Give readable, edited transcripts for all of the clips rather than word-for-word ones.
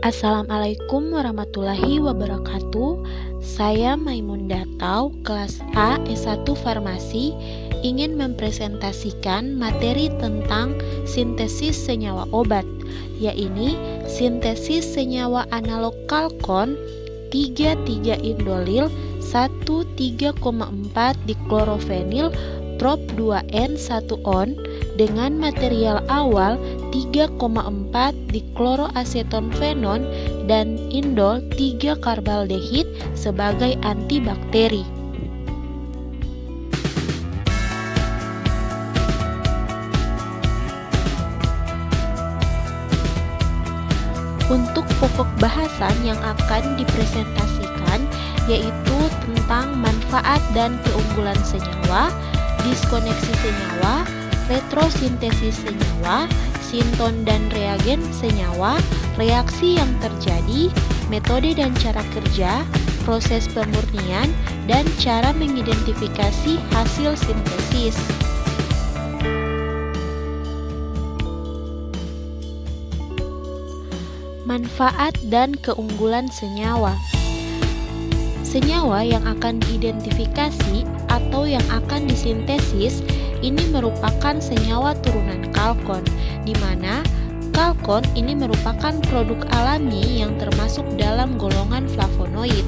Assalamualaikum warahmatullahi wabarakatuh. Saya Maimun Datau, kelas A S1 Farmasi, ingin mempresentasikan materi tentang sintesis senyawa obat, yaitu sintesis senyawa analog kalkon 3,3-indolil 1,3,4 diklorofenil prop 2N1-on dengan material awal 3,4 dikloroasetonfenon dan indol 3-karbaldehid sebagai antibakteri. Untuk pokok bahasan yang akan dipresentasikan yaitu tentang manfaat dan keunggulan senyawa, diskoneksi senyawa, retrosintesis senyawa, sinton dan reagen senyawa, reaksi yang terjadi, metode dan cara kerja, proses pemurnian, dan cara mengidentifikasi hasil sintesis. Manfaat dan keunggulan senyawa. Senyawa yang akan diidentifikasi atau yang akan disintesis ini merupakan senyawa turunan kalkon, di mana kalkon ini merupakan produk alami yang termasuk dalam golongan flavonoid.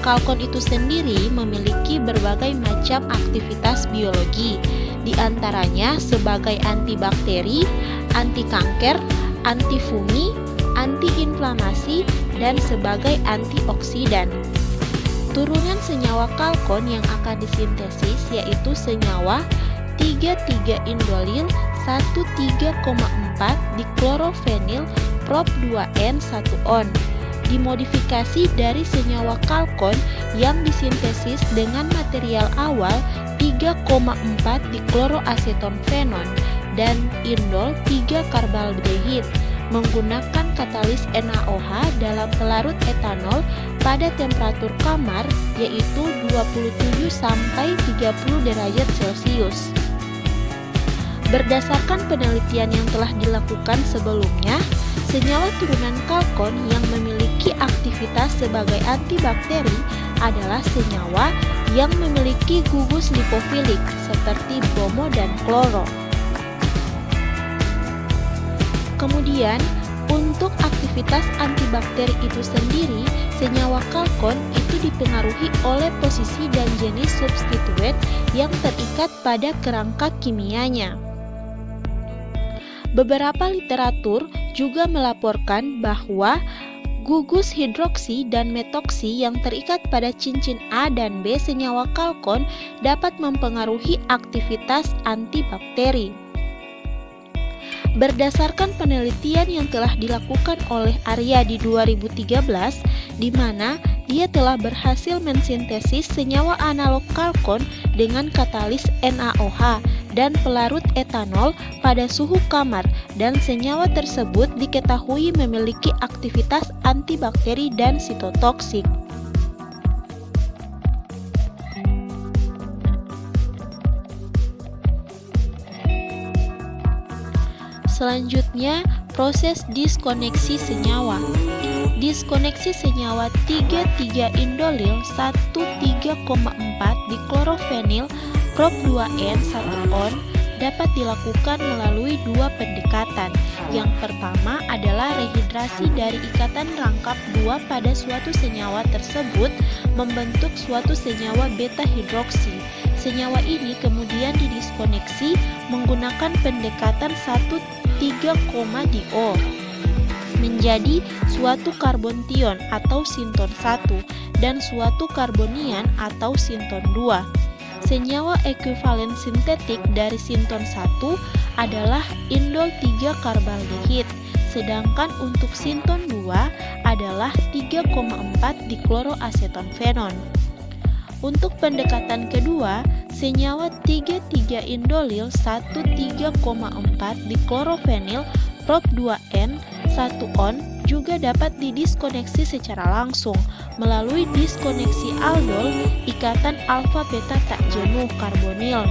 Kalkon itu sendiri memiliki berbagai macam aktivitas biologi, di antaranya sebagai antibakteri, anti kanker, antifungi, antiinflamasi, dan sebagai antioksidan. Turunan senyawa kalkon yang akan disintesis yaitu senyawa 3,3-indolil 1,3,4 diklorofenil prop 2N1-on, dimodifikasi dari senyawa kalkon yang disintesis dengan material awal 3,4 dikloroasetonfenon dan indol 3-karbaldehid menggunakan katalis NaOH dalam pelarut etanol pada temperatur kamar yaitu 27-30 derajat Celcius. Berdasarkan penelitian yang telah dilakukan sebelumnya, senyawa turunan kalkon yang memiliki aktivitas sebagai antibakteri adalah senyawa yang memiliki gugus lipofilik seperti bromo dan kloro. Kemudian, untuk aktivitas antibakteri itu sendiri, senyawa kalkon itu dipengaruhi oleh posisi dan jenis substituen yang terikat pada kerangka kimianya. Beberapa literatur juga melaporkan bahwa gugus hidroksi dan metoksi yang terikat pada cincin A dan B senyawa kalkon dapat mempengaruhi aktivitas antibakteri. Berdasarkan penelitian yang telah dilakukan oleh Arya di 2013, di mana dia telah berhasil mensintesis senyawa analog kalkon dengan katalis NaOH dan pelarut etanol pada suhu kamar, dan senyawa tersebut diketahui memiliki aktivitas antibakteri dan sitotoksik. Selanjutnya, proses diskoneksi senyawa. Diskoneksi senyawa 3,3-indolil 1,3,4 diklorofenil prop 2N1-on dapat dilakukan melalui dua pendekatan. Yang pertama adalah rehidrasi dari ikatan rangkap 2 pada suatu senyawa tersebut membentuk suatu senyawa beta hidroksi. Senyawa ini kemudian didiskoneksi menggunakan pendekatan 1,3,dio menjadi suatu karbontion atau sinton 1 dan suatu karbonian atau sinton 2. Senyawa ekuivalen sintetik dari sinton 1 adalah indol 3-karbaldehid, sedangkan untuk sinton 2 adalah 3,4 dikloroasetonfenon. Untuk pendekatan kedua, senyawa 3,3-indolil 1,3,4 diklorofenil prop 2N1-on juga dapat didiskoneksi secara langsung melalui diskoneksi aldol ikatan alfa beta tak jenuh karbonil.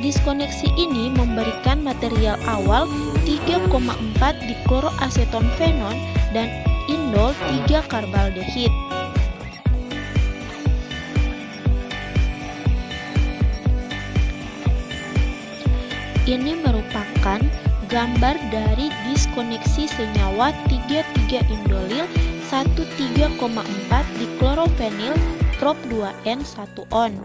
Diskoneksi ini memberikan material awal 3,4 dikloroasetonfenon dan indol 3-karbaldehid. Ini merupakan gambar dari diskoneksi senyawa 3,3-indolil 1,3,4 diklorofenil prop 2N1-on.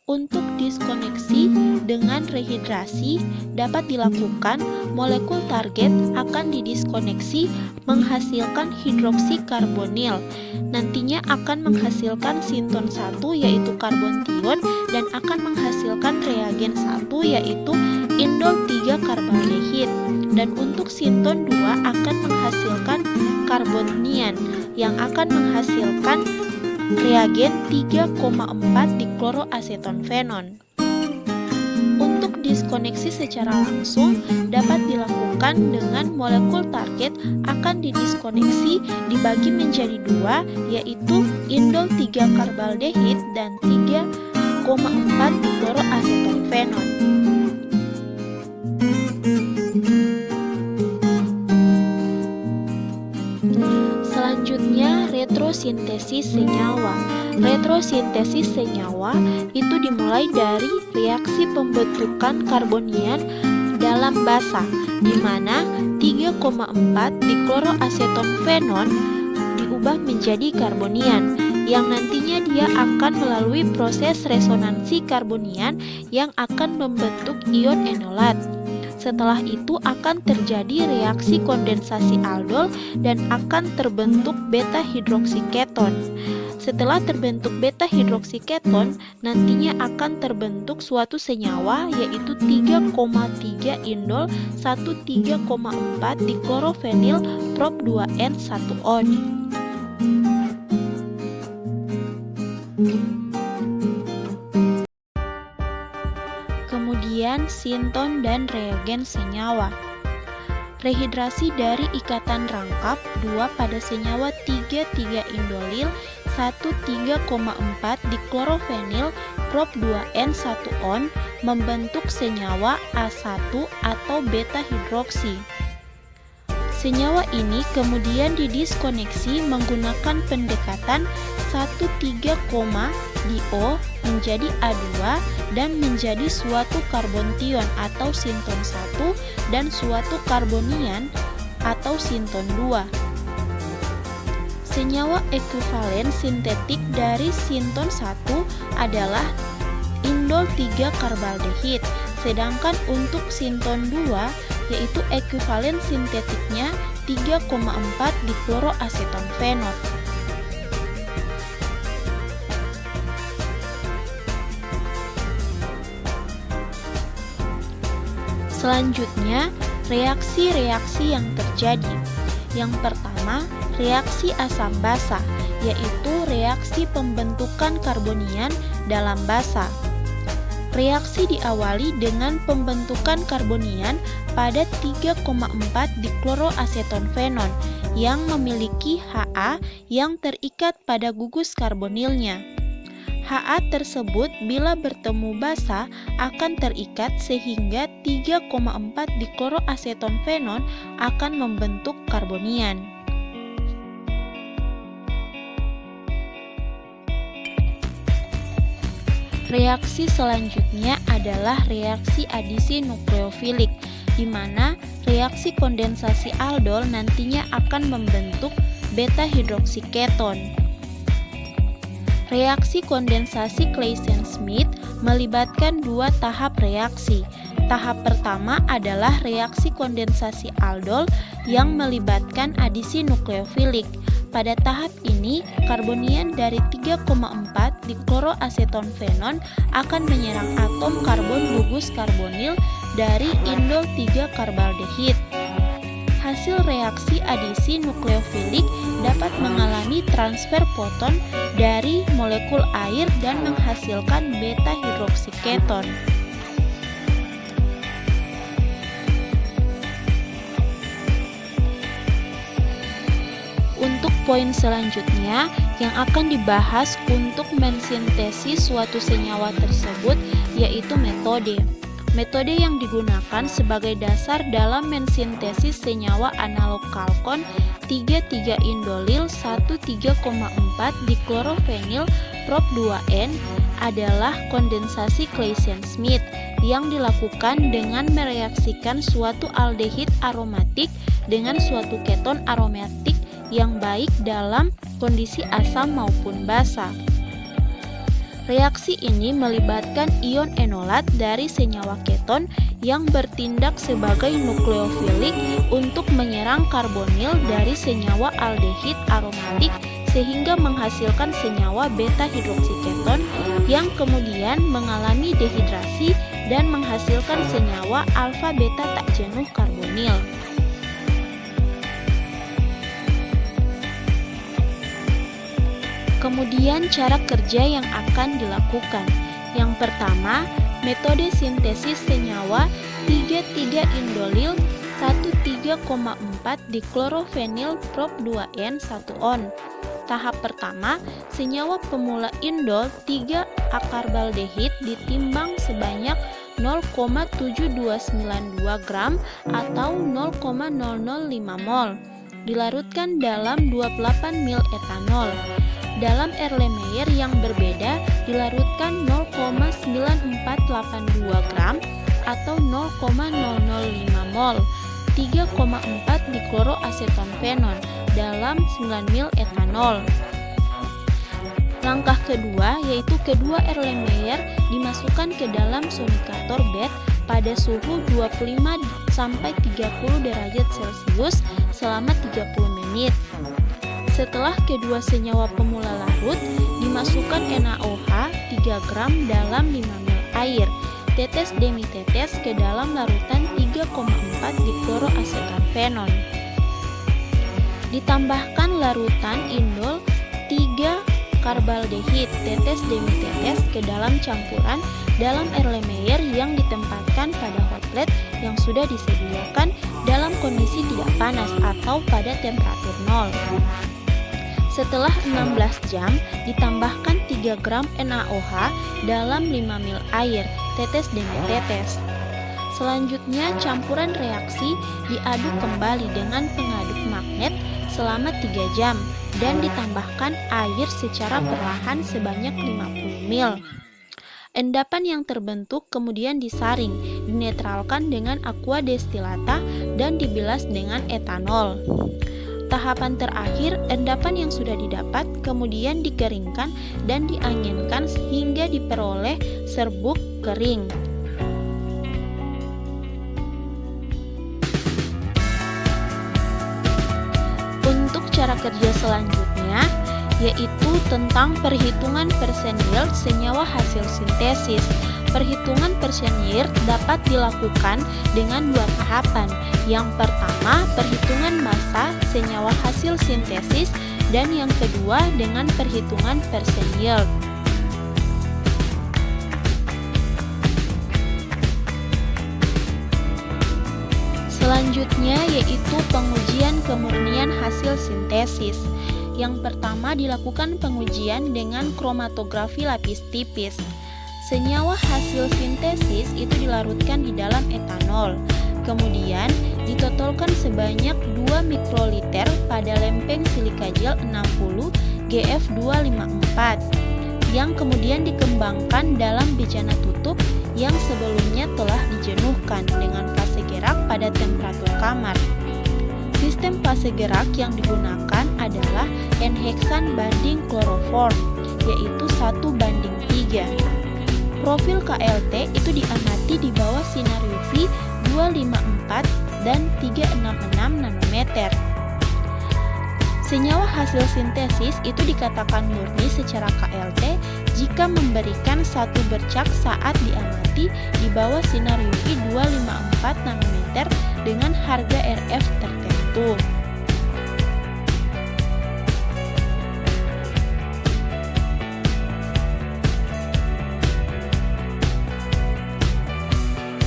Untuk diskoneksi dengan rehidrasi dapat dilakukan, molekul target akan didiskoneksi menghasilkan hidroksikarbonil. Nantinya akan menghasilkan sinton 1 yaitu karbontion dan akan menghasilkan reagen 1 yaitu indol 3-karbaldehid. Dan untuk sinton 2 akan menghasilkan karbonian yang akan menghasilkan reagen 3,4 dikloroasetonfenon. Untuk diskoneksi secara langsung dapat dilakukan dengan molekul target akan didiskoneksi dibagi menjadi 2 yaitu indol 3-karbaldehid dan 3,4 dikloroasetonfenon. Selanjutnya, retrosintesis senyawa. Retrosintesis senyawa itu dimulai dari reaksi pembentukan karbonian dalam basa, di mana 3,4 dikloroasetonfenon diubah menjadi karbonian, yang nantinya dia akan melalui proses resonansi karbonian yang akan membentuk ion enolat. Setelah itu akan terjadi reaksi kondensasi aldol dan akan terbentuk beta hidroksiketon. Setelah terbentuk beta hidroksiketon, nantinya akan terbentuk suatu senyawa yaitu 3,3 indol 1,3,4 diklorofenil prop 2N1-on. Kemudian sinton dan reagen senyawa. Rehidrasi dari ikatan rangkap 2 pada senyawa 3,3-indolil 1,3,4 diklorofenil prop 2N1-on membentuk senyawa A1 atau beta hidroksi. Senyawa ini kemudian didiskoneksi menggunakan pendekatan 1,3, di-O menjadi A2 dan menjadi suatu karbontion atau sinton 1 dan suatu karbonian atau sinton 2. Senyawa ekuivalen sintetik dari sinton 1 adalah indol 3-karbaldehid, sedangkan untuk sinton 2 yaitu ekuivalen sintetiknya 3,4 dikloroasetonfenol. Selanjutnya, reaksi-reaksi yang terjadi. Yang pertama, reaksi asam basa, yaitu reaksi pembentukan karbonian dalam basa. Reaksi diawali dengan pembentukan karbonian pada 3,4 dikloroasetonfenon yang memiliki Ha yang terikat pada gugus karbonilnya. Ha tersebut bila bertemu basa akan terikat sehingga 3,4 dikloroasetonfenon akan membentuk karbonian. Reaksi selanjutnya adalah reaksi adisi nukleofilik, di mana reaksi kondensasi aldol nantinya akan membentuk beta hidroksiketon. Reaksi kondensasi Claisen-Smith melibatkan 2 tahap reaksi. Tahap pertama adalah reaksi kondensasi aldol yang melibatkan adisi nukleofilik. Pada tahap ini, karbonian dari 3,4 dikloroasetonfenon akan menyerang atom karbon gugus karbonil dari indol 3-karbaldehid. Hasil reaksi adisi nukleofilik dapat mengalami transfer foton dari molekul air dan menghasilkan beta hidroksiketon. Untuk poin selanjutnya yang akan dibahas untuk mensintesis suatu senyawa tersebut yaitu metode. Metode yang digunakan sebagai dasar dalam mensintesis senyawa analog kalkon 3,3-indolil 1,3,4 diklorofenil prop 2N adalah kondensasi Claisen-Smith yang dilakukan dengan mereaksikan suatu aldehid aromatik dengan suatu keton aromatik yang baik dalam kondisi asam maupun basa. Reaksi ini melibatkan ion enolat dari senyawa keton yang bertindak sebagai nukleofilik untuk menyerang karbonil dari senyawa aldehid aromatik sehingga menghasilkan senyawa beta hidroksiketon yang kemudian mengalami dehidrasi dan menghasilkan senyawa alfa beta tak jenuh karbonil. Kemudian cara kerja yang akan dilakukan. Yang pertama, metode sintesis senyawa 3,3-indolil 1,3,4 diklorofenil prop 2N 1-on. Tahap pertama, senyawa pemula indol 3-akarbaldehid ditimbang sebanyak 0,7292 gram atau 0,005 mol. Dilarutkan dalam 28 ml etanol. Dalam Erlenmeyer yang berbeda dilarutkan 0,9482 gram atau 0,005 mol 3,4 dikloroasetonfenon dalam 9 ml etanol. Langkah kedua yaitu kedua Erlenmeyer dimasukkan ke dalam sonikator bed pada suhu 25 sampai 30 derajat Celcius selama 30 menit. Setelah kedua senyawa pemula larut, dimasukkan NaOH 3 gram dalam 5 ml air, tetes demi tetes ke dalam larutan 3,4 dikloroasetonfenon. Ditambahkan larutan indol 3-karbaldehid, tetes demi tetes ke dalam campuran dalam Erlenmeyer yang ditempatkan pada hot plate yang sudah disediakan dalam kondisi tidak panas atau pada temperatur 0. Setelah 16 jam, ditambahkan 3 gram NaOH dalam 5 ml air, tetes demi tetes. Selanjutnya, campuran reaksi diaduk kembali dengan pengaduk magnet selama 3 jam dan ditambahkan air secara perlahan sebanyak 50 ml. Endapan yang terbentuk kemudian disaring, dinetralkan dengan aqua destilata dan dibilas dengan etanol. Tahapan terakhir, endapan yang sudah didapat kemudian dikeringkan dan dianginkan hingga diperoleh serbuk kering. Untuk cara kerja selanjutnya, yaitu tentang perhitungan persen yield senyawa hasil sintesis. Perhitungan persen yield dapat dilakukan dengan 2 tahapan. Yang pertama, perhitungan massa senyawa hasil sintesis, dan yang kedua dengan perhitungan persen yield. Selanjutnya yaitu pengujian kemurnian hasil sintesis. Yang pertama dilakukan pengujian dengan kromatografi lapis tipis. Senyawa hasil sintesis itu dilarutkan di dalam etanol. Kemudian ditotolkan sebanyak 2 mikroliter pada lempeng silika gel 60 GF254 yang kemudian dikembangkan dalam bejana tutup yang sebelumnya telah dijenuhkan dengan fase gerak pada temperatur kamar. Sistem fase gerak yang digunakan adalah N-heksan banding kloroform, yaitu 1:3. Profil KLT itu diamati di bawah sinar UV 254 dan 366 nanometer. Senyawa hasil sintesis itu dikatakan murni secara KLT jika memberikan satu bercak saat diamati di bawah sinar UV 254 nanometer dengan harga RF tertentu.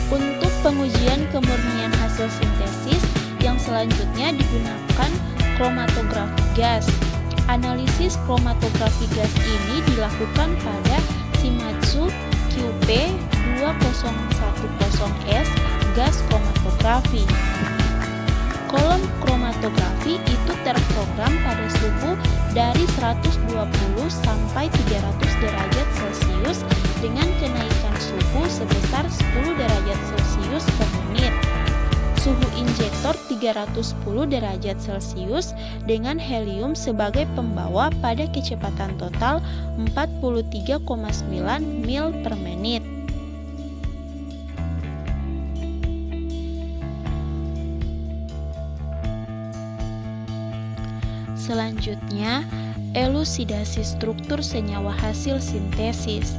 Untuk pengujian kemurnian hasil sintesis yang selanjutnya digunakan kromatografi gas. Analisis kromatografi gas ini dilakukan pada Shimadzu QP2010S gas kromatografi. Kolom kromatografi itu terprogram pada suhu dari 120 sampai 300 derajat Celcius dengan kenaikan suhu sebesar 10 derajat Celcius per menit. Suhu injektor 310 derajat Celcius dengan helium sebagai pembawa pada kecepatan total 43,9 mil per menit. Selanjutnya, elusidasi struktur senyawa hasil sintesis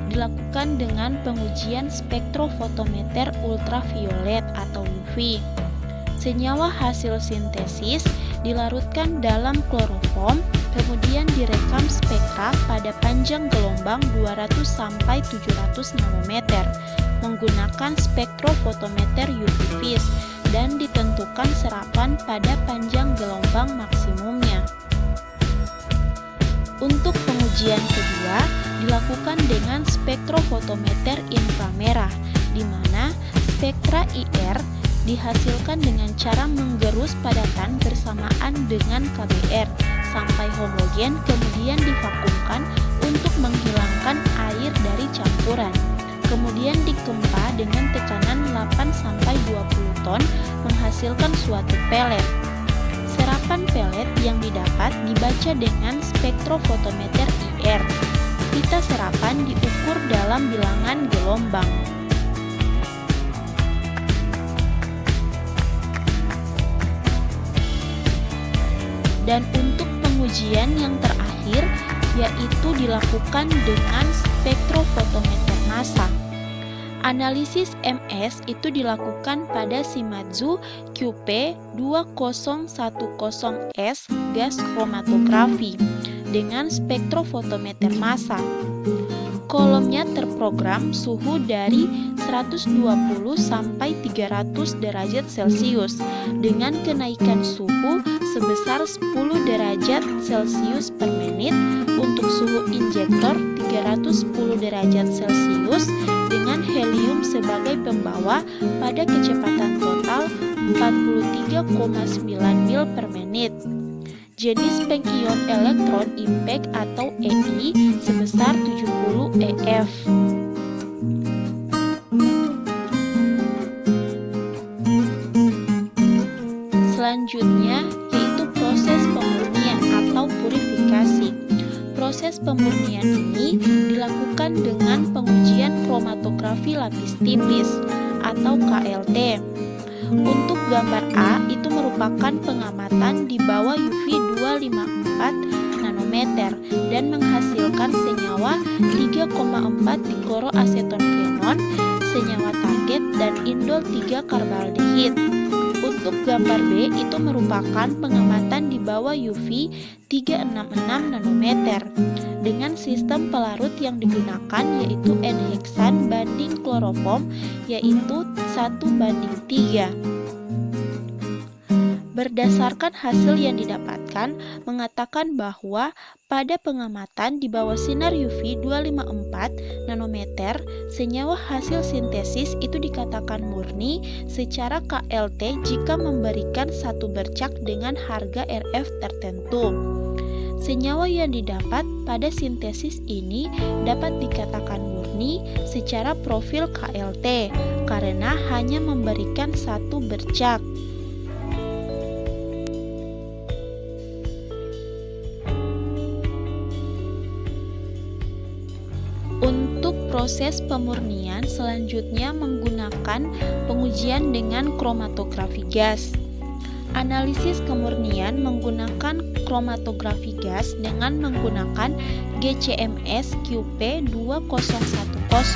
dilakukan dengan pengujian spektrofotometer ultraviolet atau UV. Senyawa hasil sintesis dilarutkan dalam kloroform, kemudian direkam spektra pada panjang gelombang 200 sampai 700 nanometer menggunakan spektrofotometer UV vis dan ditentukan serapan pada panjang gelombang maksimumnya. Untuk pengujian kedua dilakukan dengan spektrofotometer inframerah, di mana spektra IR dihasilkan dengan cara menggerus padatan bersamaan dengan KBR sampai homogen, kemudian divakumkan untuk menghilangkan air dari campuran. Kemudian dikempa dengan tekanan 8-20 ton menghasilkan suatu pelet. Serapan pelet yang didapat dibaca dengan spektrofotometer IR. Pita serapan diukur dalam bilangan gelombang. Dan untuk pengujian yang terakhir yaitu dilakukan dengan spektrofotometer massa. Analisis MS itu dilakukan pada Shimadzu QP2010S gas kromatografi dengan spektrofotometer massa. Kolomnya terprogram suhu dari 120 sampai 300 derajat Celcius dengan kenaikan suhu sebesar 10 derajat Celcius per menit untuk suhu injektor 310 derajat Celcius dengan helium sebagai pembawa pada kecepatan total 43,9 mil per menit. Jenis pengion elektron impact atau EI sebesar 70 EF. Selanjutnya yaitu proses pemurnian atau purifikasi. Proses pemurnian ini dilakukan dengan pengujian kromatografi lapis tipis atau KLT. Untuk gambar A itu merupakan pengamatan di bawah UV 254 nanometer dan menghasilkan senyawa 3,4 dikloroasetonfenon, senyawa target dan indol 3 karbaldehid. Untuk gambar B itu merupakan pengamatan di bawah UV 366 nanometer dengan sistem pelarut yang digunakan yaitu N-heksan banding kloroform yaitu 1:3. Berdasarkan hasil yang didapatkan mengatakan bahwa pada pengamatan di bawah sinar UV 254 nanometer, senyawa hasil sintesis itu dikatakan murni secara KLT jika memberikan satu bercak dengan harga RF tertentu. Senyawa yang didapat pada sintesis ini dapat dikatakan murni secara profil KLT karena hanya memberikan satu bercak. Untuk proses pemurnian selanjutnya menggunakan pengujian dengan kromatografi gas. Analisis kemurnian menggunakan kromatografi gas dengan menggunakan GCMS QP2010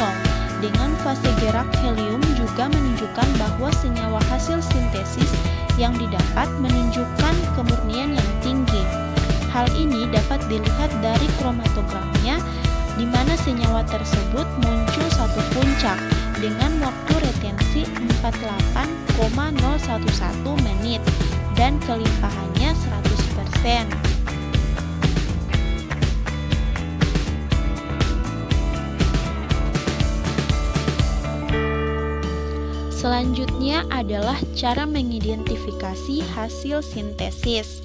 dengan fase gerak helium juga menunjukkan bahwa senyawa hasil sintesis yang didapat menunjukkan kemurnian yang tinggi. Hal ini dapat dilihat dari kromatografinya di mana senyawa tersebut muncul satu puncak dengan waktu retensi 48,011 menit dan kelimpahannya 100%. Selanjutnya adalah cara mengidentifikasi hasil sintesis.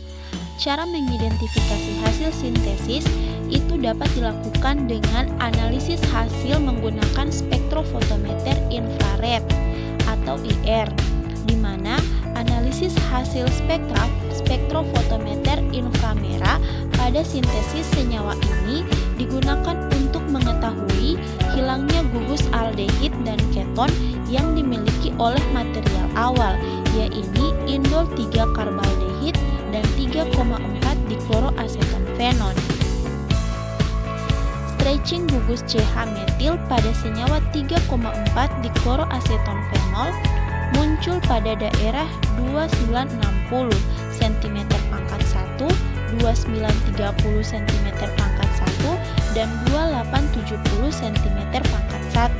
Cara mengidentifikasi hasil sintesis itu dapat dilakukan dengan analisis hasil menggunakan spektrofotometer infrared atau IR, di mana analisis hasil spektrofotometer inframerah pada sintesis senyawa ini digunakan untuk mengetahui hilangnya gugus aldehid dan keton yang dimiliki oleh material awal, yaitu indol 3 karbaldehid dan 3,4 dikloroasetonfenon. Stretching gugus CH metil pada senyawa 3,4 dikloroasetonfenol muncul pada daerah 2960 cm pangkat 1, 2930 cm pangkat 1, dan 2870 cm pangkat 1.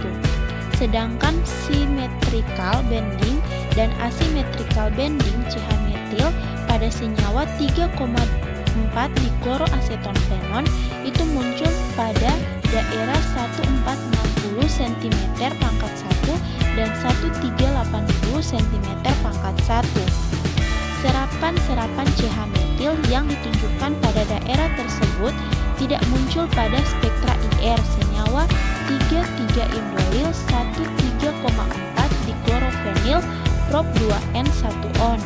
Sedangkan symmetrical bending dan asymmetrical bending CH metil pada senyawa 3,4 dikloroasetonfenon itu muncul pada daerah 1460 cm pangkat 1 dan 1380 cm pangkat 1. Serapan-serapan CH metil yang ditunjukkan pada daerah tersebut tidak muncul pada spektra IR senyawa 3,3-indolil 1,3,4 diklorofenil prop 2N1-on.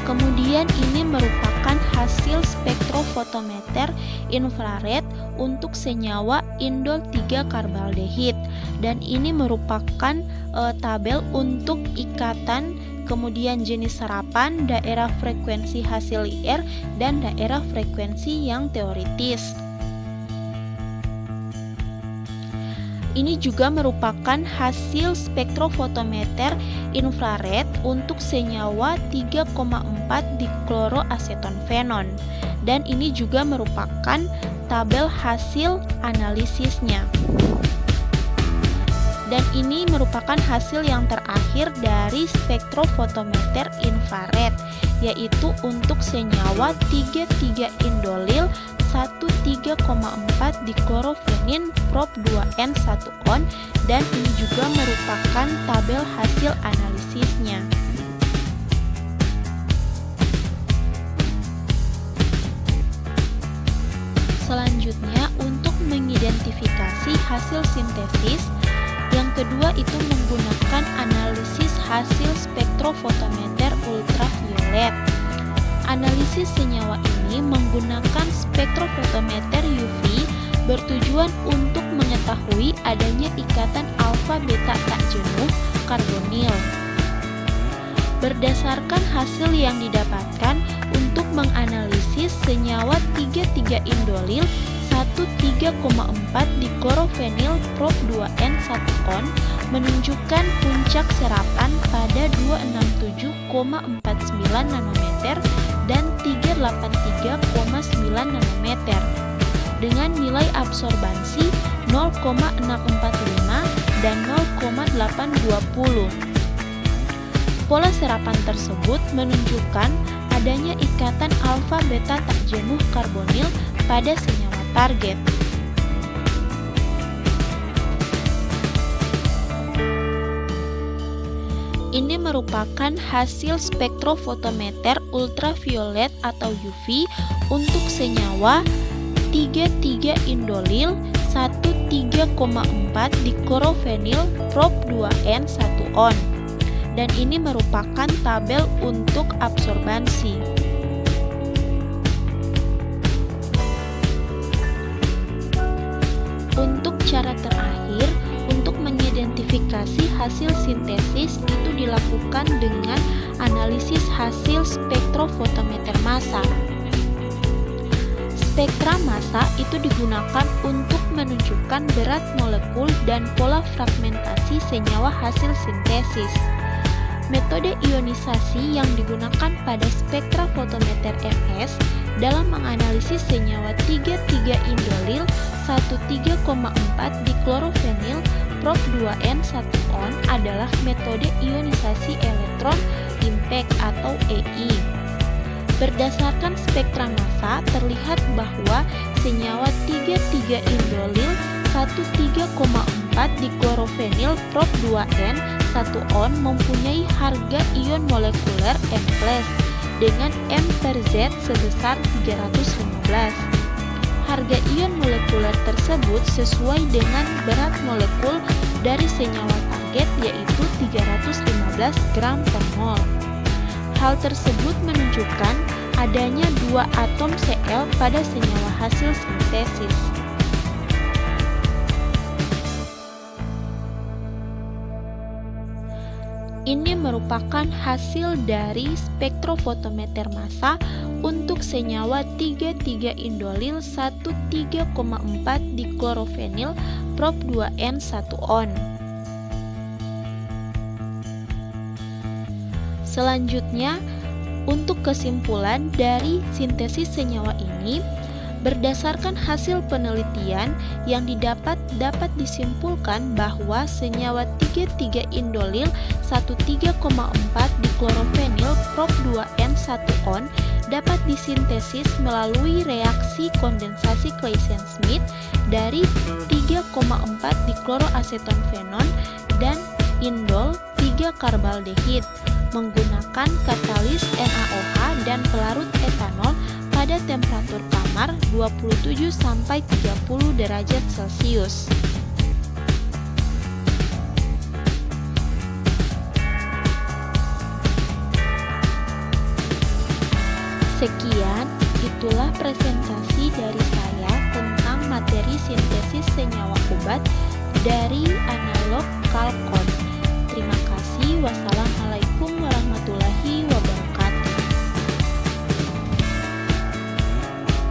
Kemudian ini merupakan hasil spektrofotometer infrared untuk senyawa indol 3 karbaldehid, dan ini merupakan tabel untuk ikatan, kemudian jenis serapan, daerah frekuensi hasil IR, dan daerah frekuensi yang teoritis. Ini juga merupakan hasil spektrofotometer infrared untuk senyawa 3,4 dikloroasetonfenon, dan ini juga merupakan tabel hasil analisisnya. Dan ini merupakan hasil yang terakhir dari spektrofotometer infrared, yaitu untuk senyawa 3,3-indolil 1,3,4 diklorofenin prop 2N1-on, dan ini juga merupakan tabel hasil analisisnya. Selanjutnya, untuk mengidentifikasi hasil sintesis, yang kedua itu menggunakan analisis hasil spektrofotometer ultraviolet. Analisis senyawa ini menggunakan spektrofotometer UV bertujuan untuk mengetahui adanya ikatan alfa beta tak jenuh karbonil. Berdasarkan hasil yang didapatkan untuk menganalisis senyawa 3,3-indolil 1,3,4 diklorofenil prop 2N1-on menunjukkan puncak serapan pada 267,49 nanometer dan 383,9 nanometer dengan nilai absorbansi 0,645 dan 0,820. Pola serapan tersebut menunjukkan adanya ikatan alfa beta tak jenuh karbonil pada senyawa target. Ini merupakan hasil spektrofotometer ultraviolet atau UV untuk senyawa 3,3-indolil 1,3,4 diklorofenil prop 2N1-on, dan ini merupakan tabel untuk absorbansi. Untuk cara terakhir, untuk mengidentifikasi hasil sintesis itu dilakukan dengan analisis hasil spektrofotometer massa. Spektra massa itu digunakan untuk menunjukkan berat molekul dan pola fragmentasi senyawa hasil sintesis. Metode ionisasi yang digunakan pada spektra fotometer MS dalam menganalisis senyawa 3,3-indolil 1,3,4 diklorofenil prop 2N1-on adalah metode ionisasi elektron impact atau EI. Berdasarkan spektra massa terlihat bahwa senyawa 3,3-indolil 13,4 diklorofenil prop 2N 1 on mempunyai harga ion molekuler N+ dengan M per Z sebesar 315. Harga ion molekuler tersebut sesuai dengan berat molekul dari senyawa target yaitu 315 gram per mol. Hal tersebut menunjukkan adanya 2 atom Cl pada senyawa hasil sintesis. Ini merupakan hasil dari spektrofotometer massa untuk senyawa 3,3-indolil 13,4 diklorofenil prop 2N 1 on. Selanjutnya, untuk kesimpulan dari sintesis senyawa ini, berdasarkan hasil penelitian yang dapat disimpulkan bahwa senyawa 3,3-indolil 13,4 diklorofenil prop 2N 1 on dapat disintesis melalui reaksi kondensasi Claisen-Smith dari 3,4 dikloroasetonfenon dan indol 3-karbaldehid menggunakan katalis NaOH dan pelarut etanol pada temperatur kamar 27-30 derajat Celcius. Sekian, itulah presentasi dari saya tentang materi sintesis senyawa obat dari analog Calcon. Terima kasih. Wassalamualaikum.